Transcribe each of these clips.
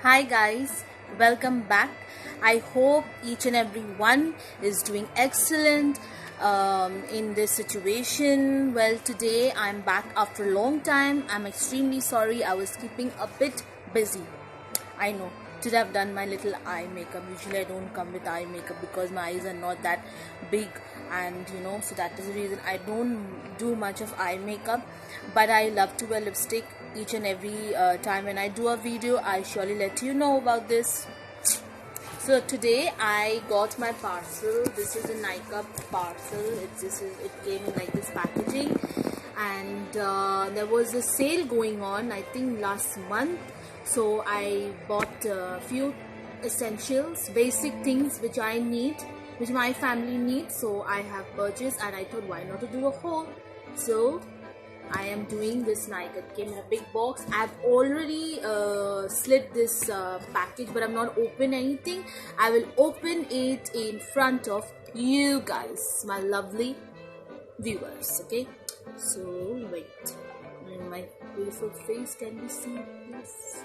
Hi guys, welcome back. I hope each and every one is doing excellent in this situation. Well, today I'm back after a long time. I'm extremely sorry, I was keeping a bit busy. I know. Today I've done my little eye makeup. Usually I don't come with eye makeup because my eyes are not that big, and so that is the reason I don't do much of eye makeup. But I love to wear lipstick each and every time when I do a video. I surely let you know about this. So today I got my parcel. This is a Nykaa parcel. It came in like this packaging, and there was a sale going on, I think last month. So I bought a few essentials, basic things which I need, which my family needs. So I have purchased, and I thought, why not to do a haul? So I am doing this Nykaa. It came in a big box. I've already slit this package, but I'm not open anything. I will open it in front of you guys, my lovely viewers. Okay, so wait, my beautiful face, can you see this?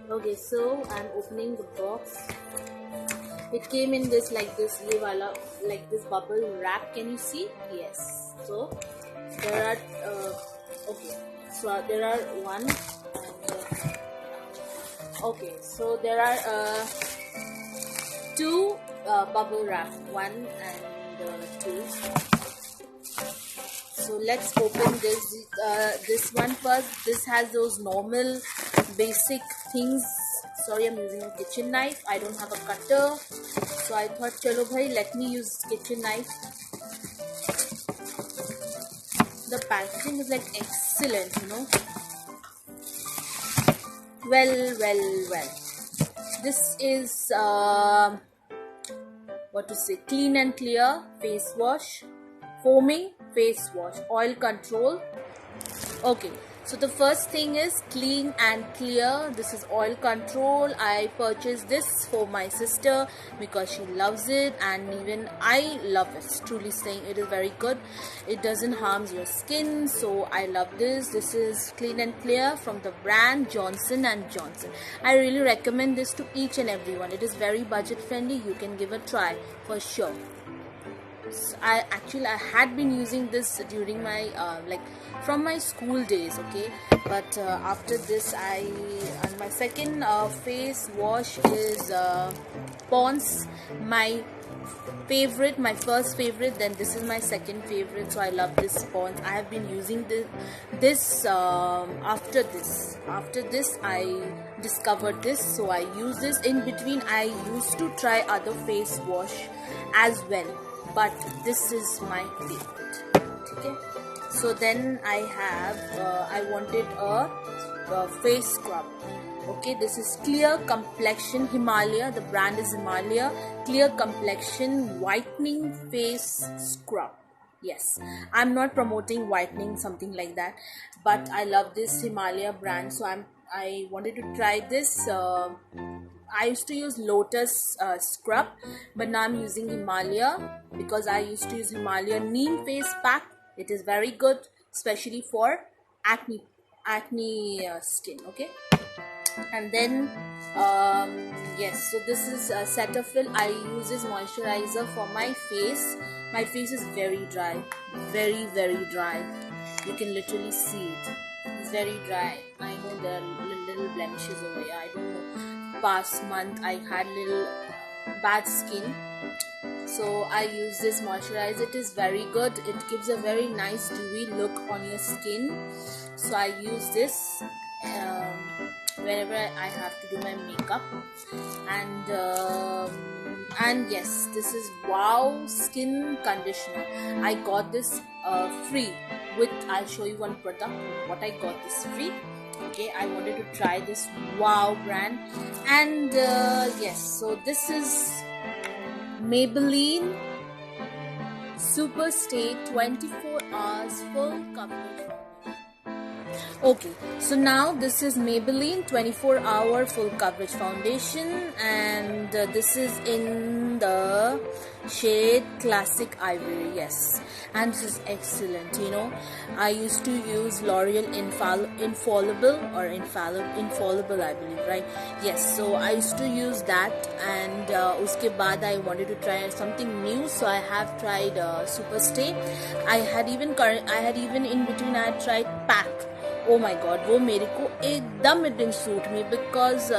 Okay, so I'm opening the box. It came in this like this like this bubble wrap. Can you see? Yes. So there are okay, so there are one and okay, so there are two bubble wrap, one and two. So let's open this one first. This has those normal basic things. Sorry, I'm using a kitchen knife. I don't have a cutter, so I thought, chalo bhai, let me use kitchen knife. The packaging is like excellent, Well. This is what to say? Clean and Clear face wash, foaming face wash, oil control. Okay, so the first thing is Clean and Clear. This is oil control. I purchased this for my sister because she loves it, and even I love it. Truly saying, it is very good. It doesn't harm your skin, so I love this. This is Clean and Clear from the brand Johnson & Johnson. I really recommend this to each and everyone. It is very budget friendly. You can give a try for sure. So I had been using this during my from my school days, okay, but after this and my second face wash is Pond's, my favorite, my first favorite. Then this is my second favorite, so I love this Pond's. I have been using this after this I discovered this, so I use this. In between I used to try other face wash as well, but this is my favorite. Okay, so then I have I wanted a face scrub. Okay, this is Clear Complexion Himalaya. The brand is Himalaya. Clear Complexion Whitening Face Scrub. Yes, I'm not promoting whitening, something like that, but I love this Himalaya brand, so I wanted to try this. I used to use Lotus scrub, but now I'm using Himalaya because I used to use Himalaya Neem face pack. It is very good, especially for acne skin. Okay, and then yes, so this is Cetaphil. I use this moisturizer for my face. My face is very dry, very dry. You can literally see it. It's very dry. I know there are little blemishes over here. I don't know, past month I had little bad skin, so I use this moisturizer. It is very good. It gives a very nice dewy look on your skin, so I use this whenever I have to do my makeup. And yes, this is Wow Skin Conditioner. I got this free with, I'll show you one product what I got this free. Okay, I wanted to try this Wow brand. And yes, so this is Maybelline Super Stay 24 hours full coverage. Okay, so now this is Maybelline 24-hour full coverage foundation, and this is in the shade Classic Ivory. Yes, and this is excellent. You know, I used to use L'Oreal Infallible or Infallible, I believe, right? Yes, so I used to use that, and uske baad I wanted to try something new, so I have tried Superstay. I had even in between I had tried Pack. Oh my god, वो मेरे को एकदम it didn't suit me because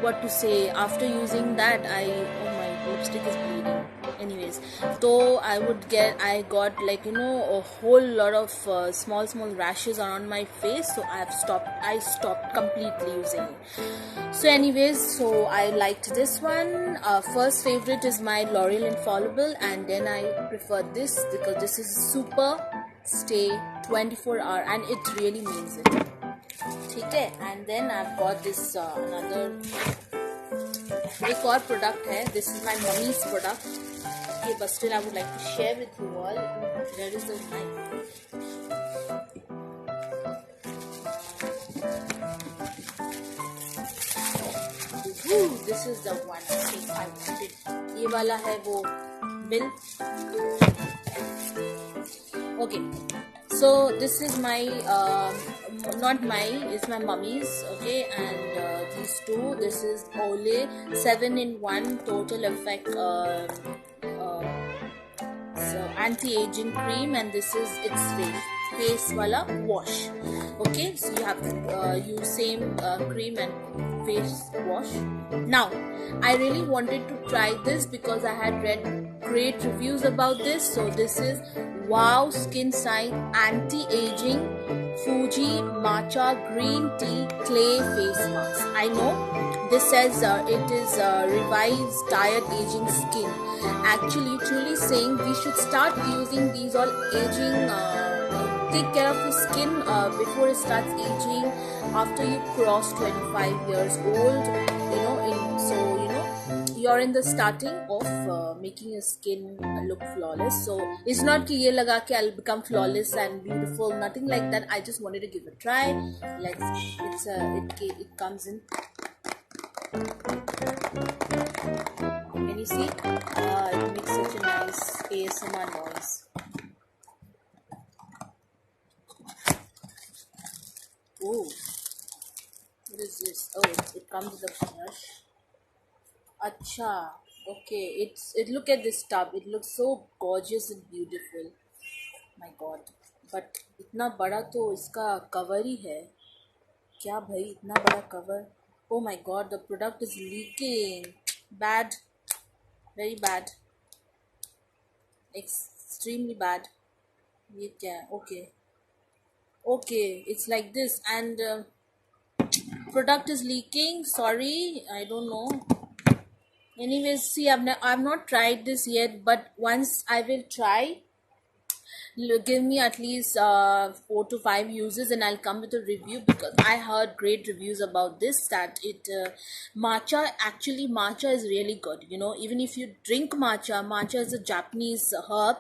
what to say, after using that oh my lipstick is bleeding. Anyways, so I got like, you know, a whole lot of small rashes around my face, so I stopped completely using it. So anyways, so I liked this one. First favorite is my L'Oreal Infallible, and then I prefer this because this is super stay 24-hour and it really means it. Okay, and then I've got this another एक और product है. This is my mummy's product. Okay, but still I would like to share with you all. Where is the knife? This is the one I wanted. ये वाला है वो bill. Okay, so this is my not mine, it's my mummy's. Okay, and these two, this is Olay 7-in-1 total effect so anti-aging cream, and this is its face wala wash. Okay, so you have to use same cream and face wash. Now I really wanted to try this because I had read great reviews about this. So this is Wow Skin Sign Anti-Aging Fuji Matcha Green Tea Clay Face Mask. I know this says it is revives tired aging skin. Actually, truly saying we should start using these all aging. Take care of your skin before it starts aging. After you cross 25 years old, you know, you're in the starting of making your skin look flawless. So it's not कि ये लगा के I'll become flawless and beautiful, nothing like that. I just wanted to give it a try. Like it comes in. Can you see? It makes such a nice ASMR noise. Oh, what is this? Oh, it comes with a brush. Acha, okay. Look at this tub. It looks so gorgeous and beautiful. My God, but इतना बड़ा तो इसका cover ही है. क्या भाई इतना बड़ा cover? Oh my God, the product is leaking. Bad, very bad, extremely bad. ये क्या है? Okay, it's like this, and product is leaking. Sorry, I don't know. Anyways, see, I've not tried this yet, but once I will try, give me at least 4 to 5 uses and I'll come with a review, because I heard great reviews about this, that matcha is really good. You know, even if you drink matcha is a Japanese herb.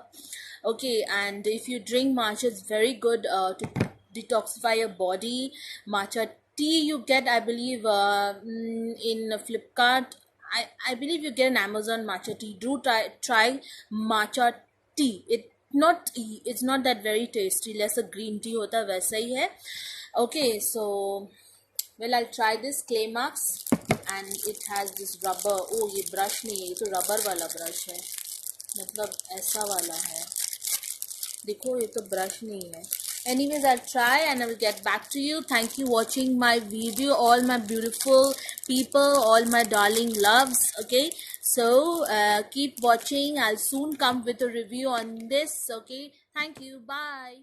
Okay, and if you drink matcha, it's very good to detoxify your body. Matcha tea you get, I believe, in Flipkart. I believe you get an Amazon matcha tea. Do try matcha tea. It's not that very tasty. Less a green tea hota वैसा ही है. Okay, so well, I'll try this clay mask, and it has this rubber. Oh, ये brush नहीं है, ये तो rubber वाला brush है. मतलब ऐसा वाला है. देखो, ये तो brush नहीं है. Anyways, I'll try and I will get back to you. Thank you watching my video, all my beautiful people, all my darling loves. Okay, so keep watching. I'll soon come with a review on this. Okay, thank you. Bye.